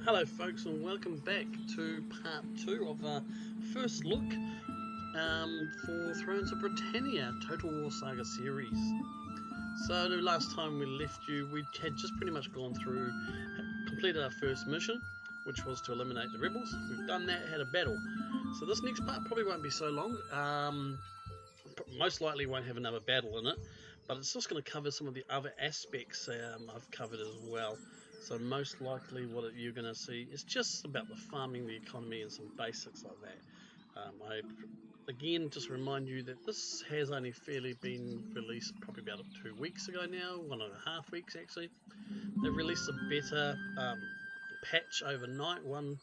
Hello folks, and welcome back to part 2 of our first look for Thrones of Britannia Total War Saga series. So the last time we left you, we had just pretty much gone through, completed our first mission, which was to eliminate the rebels. We've done that, had a battle. So this next part probably won't be so long, most likely won't have another battle in it, but it's just going to cover some of the other aspects I've covered as well. So most likely what you're going to see is just about the farming, the economy, and some basics like that. I again just remind you that this has only fairly been released probably about 2 weeks ago now, 1.5 weeks actually. They've released a beta patch overnight, one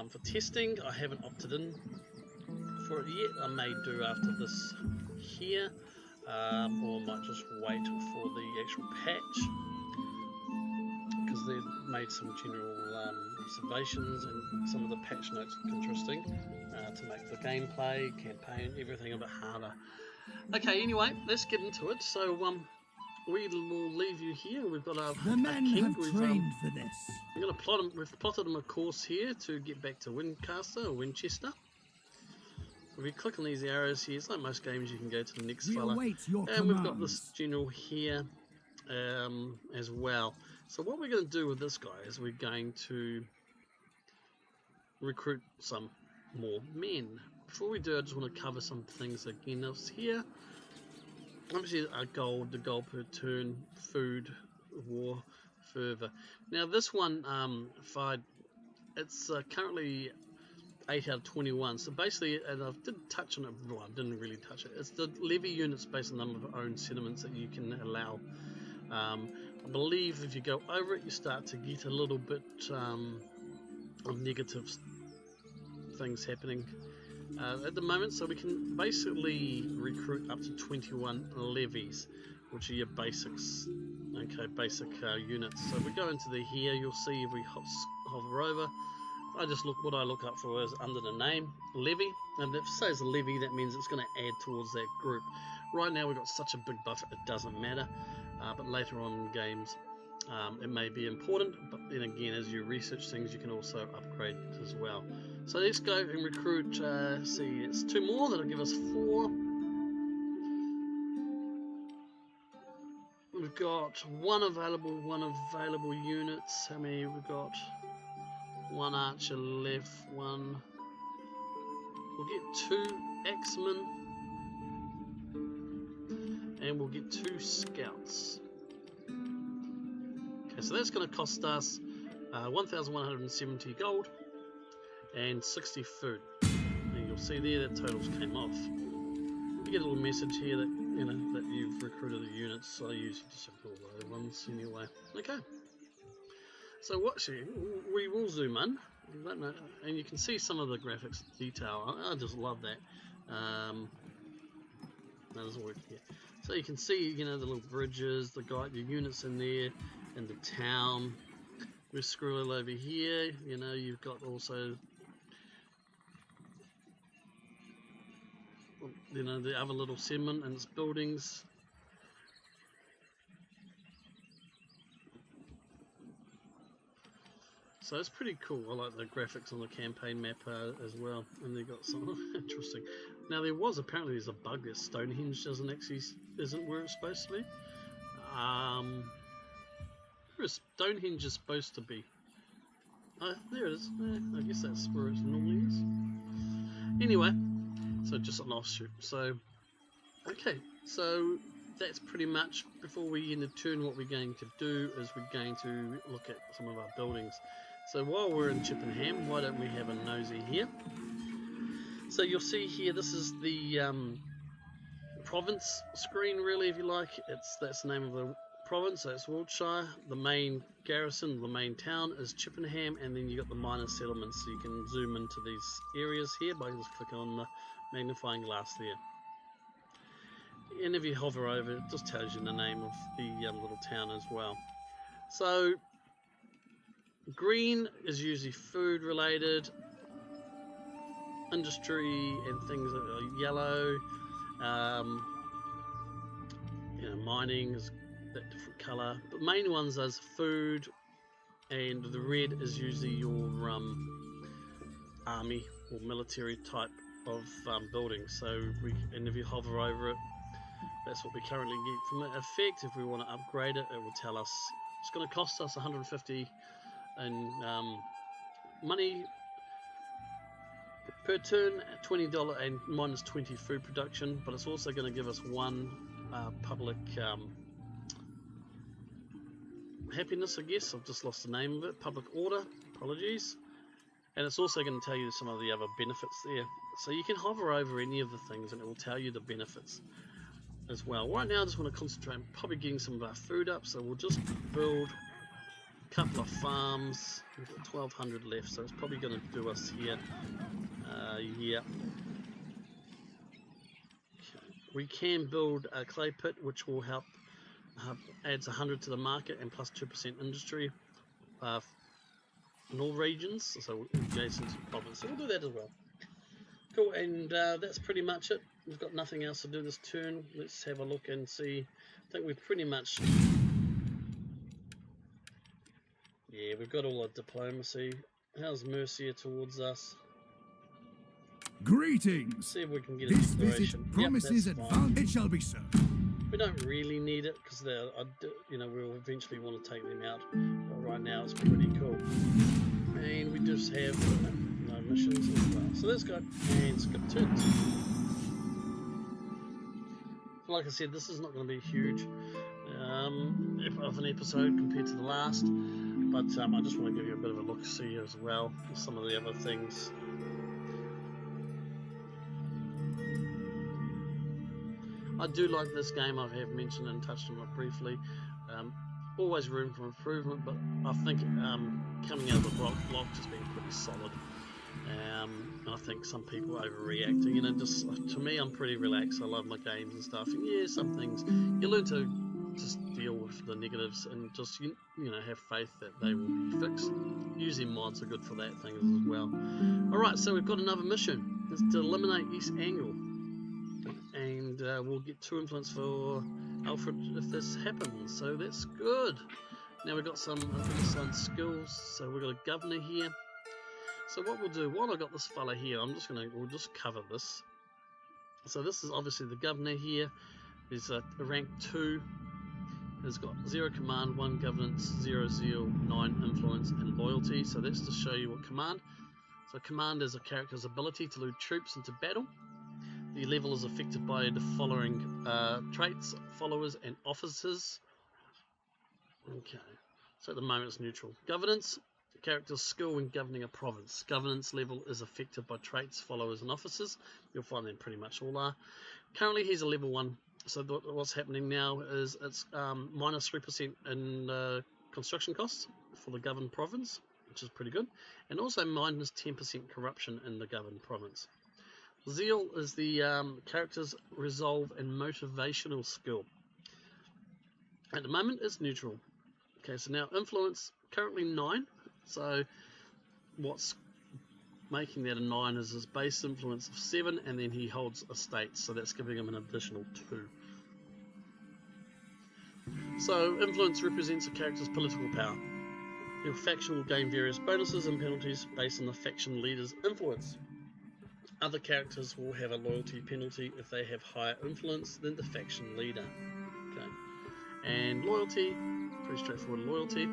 for testing. I haven't opted in for it yet. I may do after this here, or might just wait for the actual patch, because they've made some general observations and some of the patch notes look interesting to make the gameplay, campaign, everything a bit harder. Okay, anyway, let's get into it. So we will leave you here. We've got our men king. have trained for this. We're going to plot him. We've plotted him a course here to get back to Winchester. If you click on these arrows here, it's like most games, you can go to the next fella. And we've got this general here as well. So what we're going to do with this guy is we're going to recruit some more men. Before we do, I just want to cover some things again. Else here, obviously our gold, the gold per turn, food, war, fervor. Now this one, it's currently 8 out of 21. So basically, and I did touch on it, well, I didn't really touch it. It's the levy units based on the number of owned settlements that you can allow. I believe if you go over it, you start to get a little bit of negative things happening at the moment. So we can basically recruit up to 21 levies, which are your basics. Okay, basic units. So if we go into here, you'll see if we hover over, what I look up for is under the name levy, and if it says levy, that means it's going to add towards that group. Right now we've got such a big buffer, it doesn't matter, but later on in games it may be important. But then again, as you research things, you can also upgrade as well. So let's go and recruit. See, it's 2 more. That'll give us 4. We've got one available units. How many we've got? 1 archer left, 1. We'll get 2 axemen, and we'll get 2 scouts. Okay, so that's going to cost us 1,170 gold and 60 food. And you'll see there that totals came off. You get a little message here that that you've recruited the units. So I usually just ignore those ones anyway. Okay. So we will zoom in, and you can see some of the graphics detail. I just love that. That doesn't work here. So you can see, the little bridges, the units in there, and the town. We scroll over here. You've got also, the other little settlement and its buildings. So it's pretty cool. I like the graphics on the campaign map as well, and they've got something interesting. Now apparently there's a bug that Stonehenge isn't where it's supposed to be. Where Stonehenge is supposed to be? There it is. I guess that's where it normally is. Anyway, so just an offshoot. So okay, so that's pretty much, before we end the turn, what we're going to do is we're going to look at some of our buildings. So while we're in Chippenham, why don't we have a nosy here? So you'll see here, this is the province screen, really, if you like. That's the name of the province, so it's Wiltshire. The main garrison, the main town is Chippenham, and then you've got the minor settlements. So you can zoom into these areas here by just clicking on the magnifying glass there. And if you hover over, it just tells you the name of the little town as well. So green is usually food related, industry and things that are yellow. Mining is that different colour. But main ones is food, and the red is usually your army or military type of building. So and if you hover over it, that's what we currently get from the effect. If we want to upgrade it, it will tell us it's going to cost us 150 in money per turn, $20 and minus 20 food production, but it's also going to give us one public happiness, I guess. I've just lost the name of it. Public order, apologies. And it's also going to tell you some of the other benefits there. So you can hover over any of the things and it will tell you the benefits as well. Right now I just want to concentrate on probably getting some of our food up, so we'll just build a couple of farms. We've got 1200 left, so it's probably going to do us here. Yeah. Okay. We can build a clay pit, which will help, adds 100 to the market and plus 2% industry in all regions, so adjacent to the province. So we'll do that as well. Cool, and that's pretty much it. We've got nothing else to do this turn. Let's have a look and see. I think we've pretty much, yeah, we've got all our diplomacy. How's Mercia towards us? Greetings. See if we can get this inspiration. Visit promises advantage. It shall be so. We don't really need it because you know, we'll eventually want to take them out. But right now it's pretty cool. And we just have no missions as well. So let's go and skip turns. Like I said, this is not going to be huge of an episode compared to the last, but I just want to give you a bit of a look-see as well with some of the other things. I do like this game. I have mentioned and touched on it briefly. Always room for improvement, but I think coming out of the block just being pretty solid. And I think some people overreacting. You know, just to me, I'm pretty relaxed. I love my games and stuff. And yeah, some things you learn to just deal with the negatives and just you know, have faith that they will be fixed. Usually mods are good for that thing as well. All right, so we've got another mission. It's to eliminate East Angle. And we'll get 2 influence for Alfred if this happens, so that's good. Now we've got some assigned skills, so we've got a governor here. So what we'll do, while I got this fella here, we'll just cover this. So this is obviously the governor here. He's a rank 2. He's got 0 command, 1 governance, 0 zeal, 9 influence, and loyalty. So that's to show you what command. So command is a character's ability to lead troops into battle. The level is affected by the following traits: followers and officers. Okay, so at the moment it's neutral. Governance, the character's skill when governing a province. Governance level is affected by traits, followers and officers. You'll find them pretty much all are. Currently he's a level 1, so what's happening now is it's minus 3% in construction costs for the governed province, which is pretty good, and also minus 10% corruption in the governed province. Zeal is the character's resolve and motivational skill. At the moment it's neutral. Okay, so now influence, currently 9. So what's making that a 9 is his base influence of 7, and then he holds estates, so that's giving him an additional 2. So influence represents a character's political power. Your faction will gain various bonuses and penalties based on the faction leader's influence. Other characters will have a loyalty penalty if they have higher influence than the faction leader. Okay, and loyalty, pretty straightforward loyalty.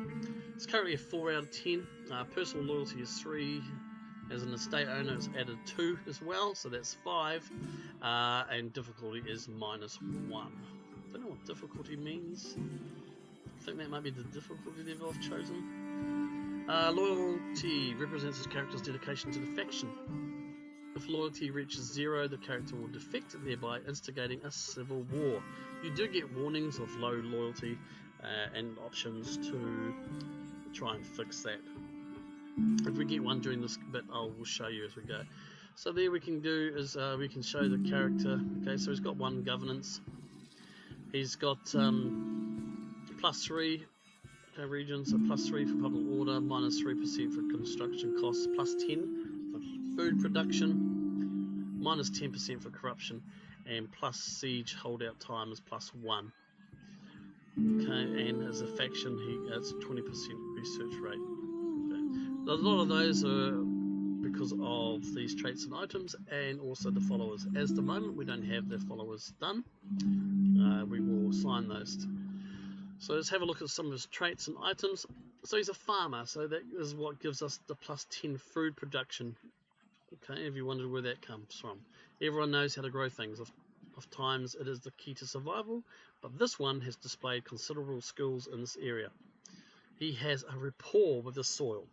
It's currently a 4 out of 10. Personal loyalty is 3. As an estate owner, it's added 2 as well, so that's 5. And difficulty is minus 1. I don't know what difficulty means. I think that might be the difficulty level I've chosen. Loyalty represents his character's dedication to the faction. If loyalty reaches 0, the character will defect, thereby instigating a civil war. You do get warnings of low loyalty and options to try and fix that. If we get one during this bit, I will show you as we go. So there we can do is we can show the character. Okay, so he's got 1 governance. He's got +3 region, so +3 for public order, minus 3% for construction costs, +10 for food production, minus 10% for corruption, and plus siege holdout time is +1. Okay, and as a faction, it's 20% research rate. Okay. A lot of those are because of these traits and items, and also the followers. As the moment we don't have the followers done, we will assign those. So let's have a look at some of his traits and items. So he's a farmer, so that is what gives us the +10 food production. Okay, if you wondered where that comes from. Everyone knows how to grow things. Of times it is the key to survival, but this one has displayed considerable skills in this area. He has a rapport with the soil.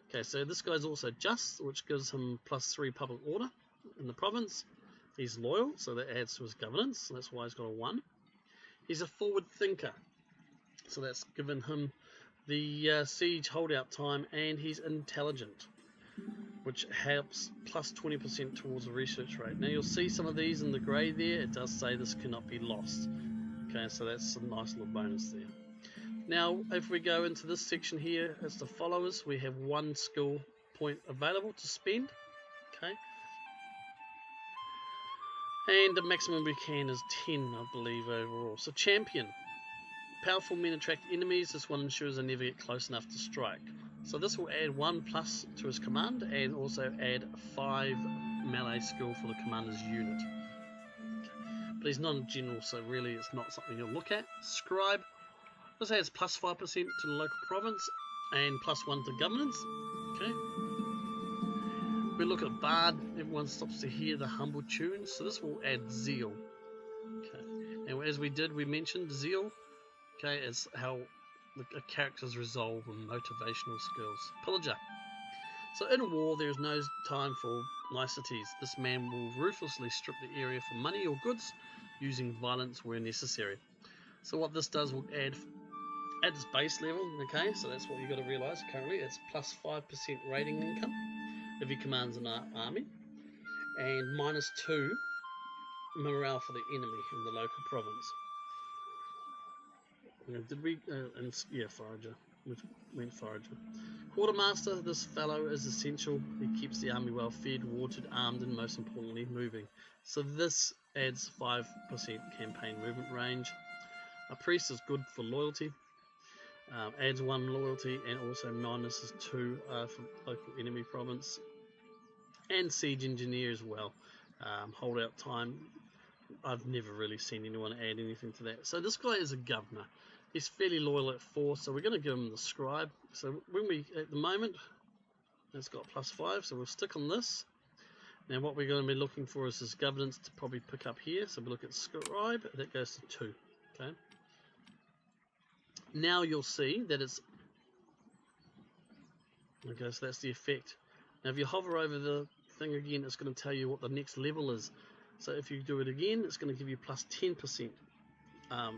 Okay, so this guy's also just, which gives him +3 public order in the province. He's loyal, so that adds to his governance, so that's why he's got a 1. He's a forward thinker, so that's given him the siege holdout time, and he's intelligent, which helps +20% towards the research rate. Now you'll see some of these in the grey there, it does say this cannot be lost. Okay, so that's a nice little bonus there. Now if we go into this section here, as the followers, we have 1 skill point available to spend. Okay, and the maximum we can is 10, I believe, overall. So champion. Powerful men attract enemies. This one ensures they never get close enough to strike. So this will add 1+ to his command, and also add 5 melee skill for the commander's unit. Okay. But he's not a general, so really it's not something you'll look at. Scribe. This adds +5% to the local province, and +1 to governance. Okay. We look at Bard. Everyone stops to hear the humble tunes, so this will add zeal. Okay. And as we mentioned zeal. Okay, is how a character's resolve and motivational skills. Pillager. So in a war, there is no time for niceties. This man will ruthlessly strip the area for money or goods, using violence where necessary. So what this does will add at its base level. Okay, so that's what you got to realize. Currently, it's +5% rating income if he commands an army, and -2 morale for the enemy in the local province. Did we? Yeah, Forager. We went Forager. Quartermaster. This fellow is essential. He keeps the army well fed, watered, armed, and most importantly, moving. So this adds 5% campaign movement range. A priest is good for loyalty. Adds 1 loyalty, and also -2 for local enemy province. And siege engineer as well. Holdout time. I've never really seen anyone add anything to that. So this guy is a governor. He's fairly loyal at 4, so we're going to give him the scribe. So when at the moment, it's got +5, so we'll stick on this. Now what we're going to be looking for is his governance to probably pick up here. So we look at scribe, that goes to 2. Okay. Now you'll see that it's, okay, so that's the effect. Now if you hover over the thing again, it's going to tell you what the next level is. So if you do it again, it's going to give you +10%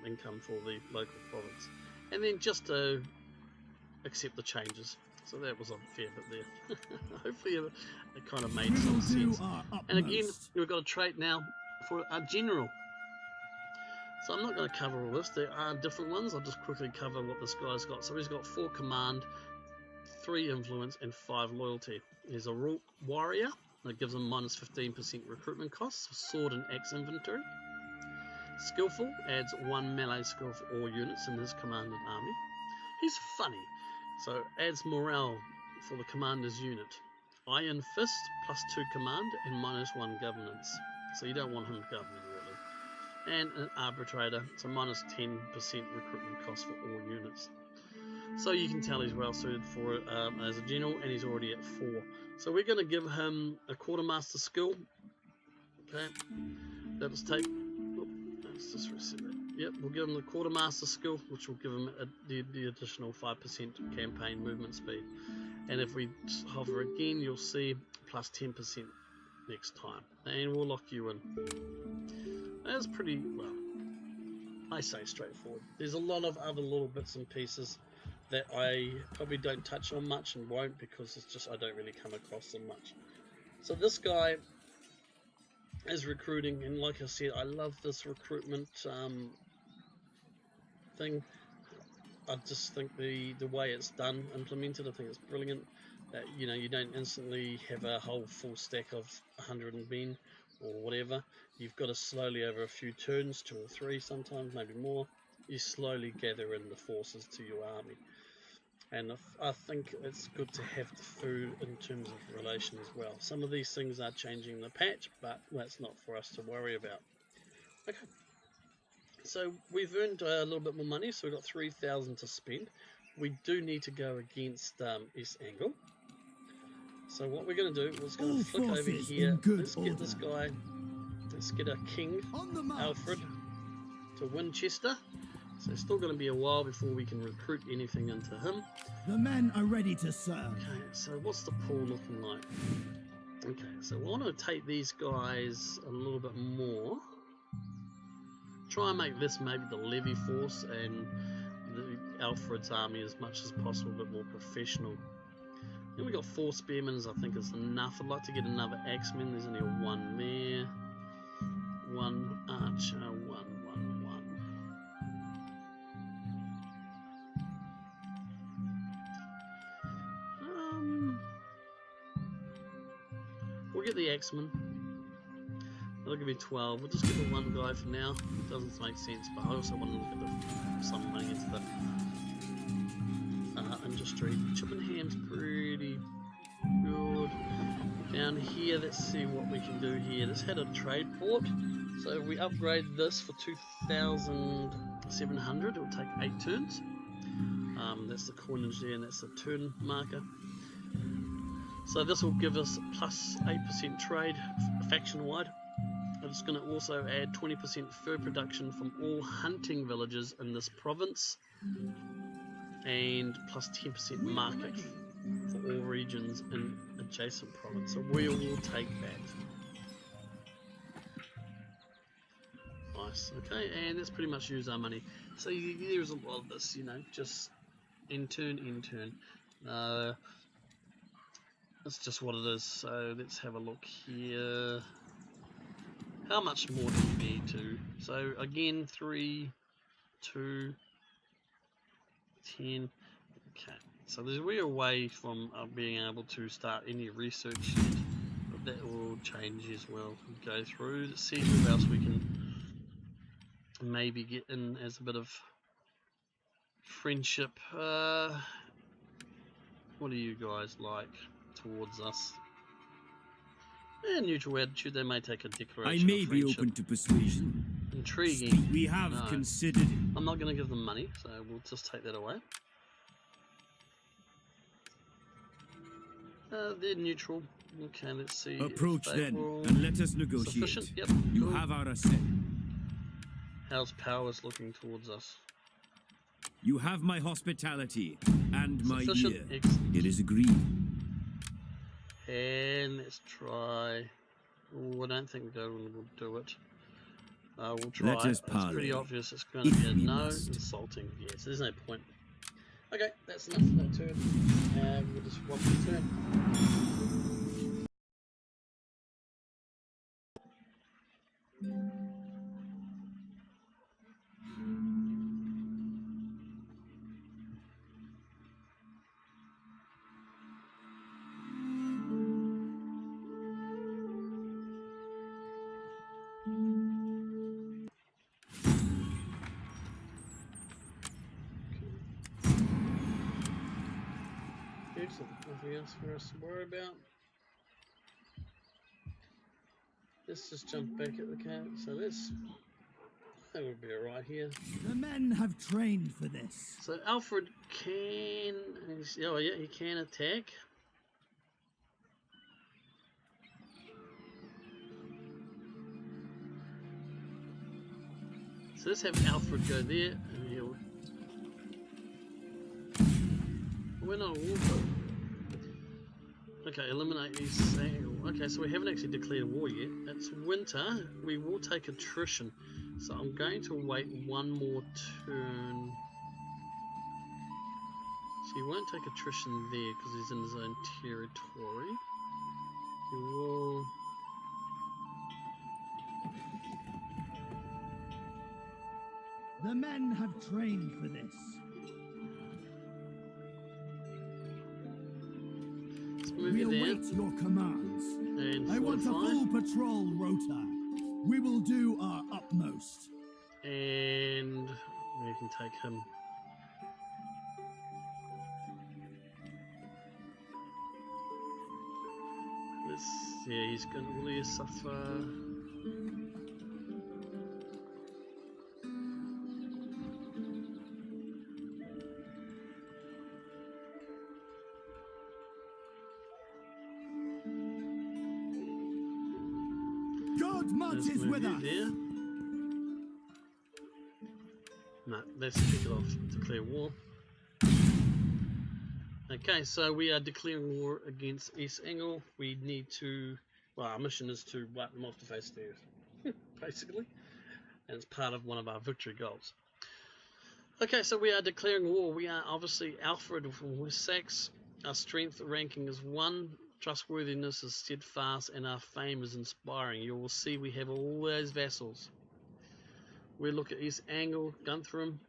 income for the local province. And then just to accept the changes. So that was a fair bit there. Hopefully it kind of made some sense. And again, we've got a trait now for our general. So I'm not going to cover all this. There are different ones. I'll just quickly cover what this guy's got. So he's got 4 command, 3 influence, and 5 loyalty. He's a warrior. That gives him -15% recruitment costs for sword and axe inventory. Skillful adds 1 melee skill for all units in his commanded army. He's funny, so adds morale for the commander's unit. Iron Fist +2 command and -1 governance. So you don't want him governing really. And an arbitrator, so -10% recruitment cost for all units. So you can tell he's well suited for it as a general, and he's already at 4. So we're going to give him a quartermaster skill. Okay, let's take. Let's just reset that. Yep, we'll give him the quartermaster skill, which will give him the additional 5% campaign movement speed. And if we hover again, you'll see +10% next time, and we'll lock you in. That's pretty well. I say straightforward. There's a lot of other little bits and pieces that I probably don't touch on much and won't, because it's just I don't really come across them much. So this guy is recruiting, and like I said, I love this recruitment thing. I just think the way it's done, implemented, I think it's brilliant. That you don't instantly have a whole full stack of 100 men or whatever. You've got to slowly over a few turns, 2 or 3 sometimes, maybe more, you slowly gather in the forces to your army. And I think it's good to have the food in terms of relation as well. Some of these things are changing the patch, but that's not for us to worry about. Okay, so we've earned a little bit more money, so we've got 3,000 to spend. We do need to go against East Angle. So what we're going to do is going to flick over here. Let's get this guy. Let's get a king, Alfred, to Winchester. So it's still going to be a while before we can recruit anything into him. The men are ready to serve. Okay, so what's the pool looking like? Okay, so I want to take these guys a little bit more. Try and make this maybe the levy force and the Alfred's army as much as possible, a bit more professional. Then we got 4 spearmen, I think is enough. I'd like to get another axeman. There's only 1 there. 1 archer, 1. We'll get the axeman. That'll give me 12. We'll just get the 1 guy for now. It doesn't make sense, but I also want to look at some money into the industry. Chippenham's pretty good. Down here, let's see what we can do here. This had a trade port, so if we upgrade this for 2,700, it'll take 8 turns. That's the coinage there, and that's the turn marker. So this will give us plus 8% trade faction-wide. It's going to also add 20% fur production from all hunting villages in this province, and plus 10% market for all regions in adjacent province. So we will take that. Nice. Okay, and that's pretty much use our money. So there's a lot of this, you know, just in turn. That's just what it is. So let's have a look here. How much more do we need to? So again, 3, 2, 10. Okay, so we're away from being able to start any research yet, but that will change as well. We'll go through to see who else we can maybe get in as a bit of friendship. What do you guys like towards us? Neutral attitude. They may take a declaration. I may be open to persuasion. Intriguing. We have considered it. I'm not going to give them money, so we'll just take that away. They're neutral. Okay, let's see. Approach then, and let us negotiate. Sufficient? Yep. You cool. have our assent. How's powers looking towards us? You have my hospitality and my Sufficient? ear. Excellent. It is agreed. And let's try. Oh, I don't think Godwin will do it. We'll try. Let us it's pretty obvious it's going to be a no. Insulting. Yes, there's no point. Okay, that's enough for that turn. We'll just watch the turn. Nothing else for us to worry about. Let's just jump back at the camp. So that would be alright here. The men have trained for this. So Alfred can, oh yeah, he can attack. So let's have Alfred go there, and he'll. We're not war. Okay, eliminate these. Okay, so we haven't actually declared war yet. It's winter. We will take attrition. So I'm going to wait 1 more turn. So he won't take attrition there because he's in his own territory. He will. The men have trained for this. We await your commands. And I want a full patrol rota. We will do our utmost. And We can take him. Yeah, he's going to really suffer. God marches with us. There. No, let's kick it off. Declare war. Okay, so we are declaring war against East Angle. We need to, well, our mission is to wipe them off the face of the earth, basically. And it's part of one of our victory goals. Okay, so we are declaring war. We are obviously Alfred from West Seaxe. Our strength ranking is 1, trustworthiness is steadfast, and our fame is inspiring. You will see we have all those vassals. We look at East Angle, Guthrum.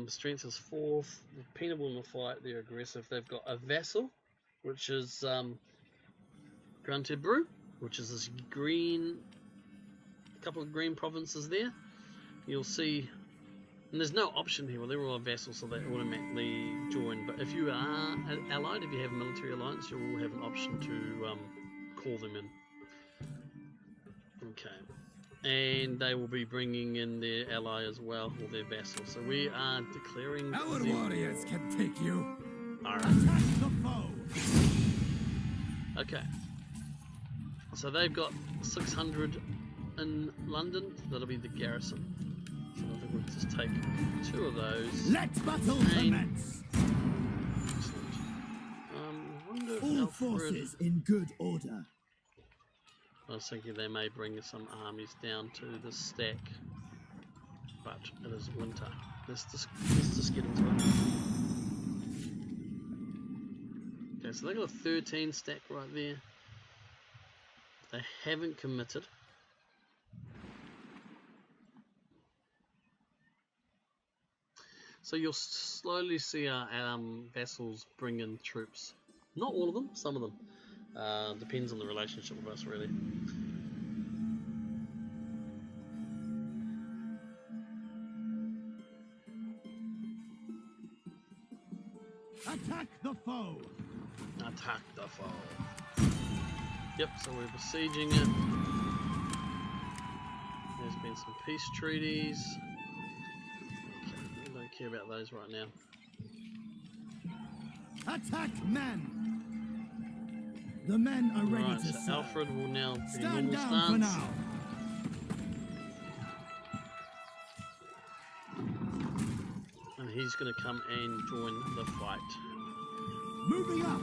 Strength is 4th. They're penable in the fight. They're aggressive. They've got a vassal, which is Gruntebrew, which is this green, couple of green provinces there. You'll see, and there's no option here. Well, they're all vassals, so they automatically join. But if you are allied, if you have a military alliance, you will have an option to call them in. Okay. And they will be bringing in their ally as well, or their vassal. So we are declaring. Our warriors can take you. Alright. Attack the foe. Okay. So they've got 600 in London. That'll be the garrison. So I think we'll just take 2 of those. Let battle commence. Excellent. I wonder if All Alfred... forces in good order. I was thinking they may bring some armies down to the stack, but it is winter. Let's just get into it. Okay, so they got a 13 stack right there. They haven't committed. So you'll slowly see our vassals bring in troops. Not all of them, some of them. Depends on the relationship with us, really. Attack the foe. Attack the foe. Yep, so we're besieging it. There's been some peace treaties. Okay, we don't care about those right now. Attack men. The men are ready Right, to so serve. Alfred will now be Stand normal down for stance. now. And he's going to come and join the fight. Moving up.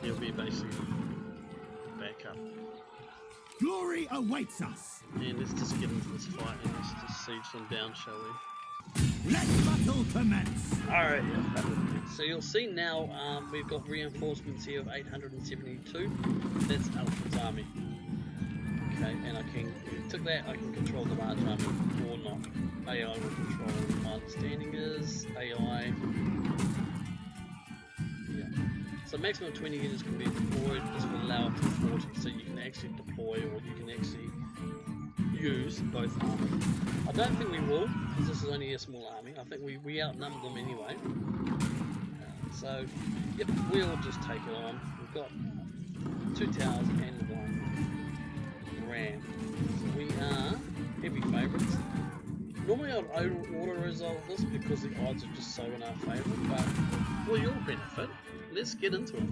He'll be basically back up. Glory awaits us. And let's just get into this fight and let's just siege them down, shall we? Let battle commence. Alright, so you'll see now we've got reinforcements here of 872. That's Alfred's army. Okay, and I can took that, I can control the large army or not. AI will control. My understanding is AI. Yeah. So maximum 20 units can be deployed. This will allow up to 40, so you can actually deploy or you can actually use both armies. I don't think we will, because this is only a small army. I think we outnumber them anyway. So, yep, we'll just take it on. We've got 2 towers and 1 ram. So we are heavy favourites. Normally I'd auto-resolve this because the odds are just so in our favour, but for your benefit, let's get into it.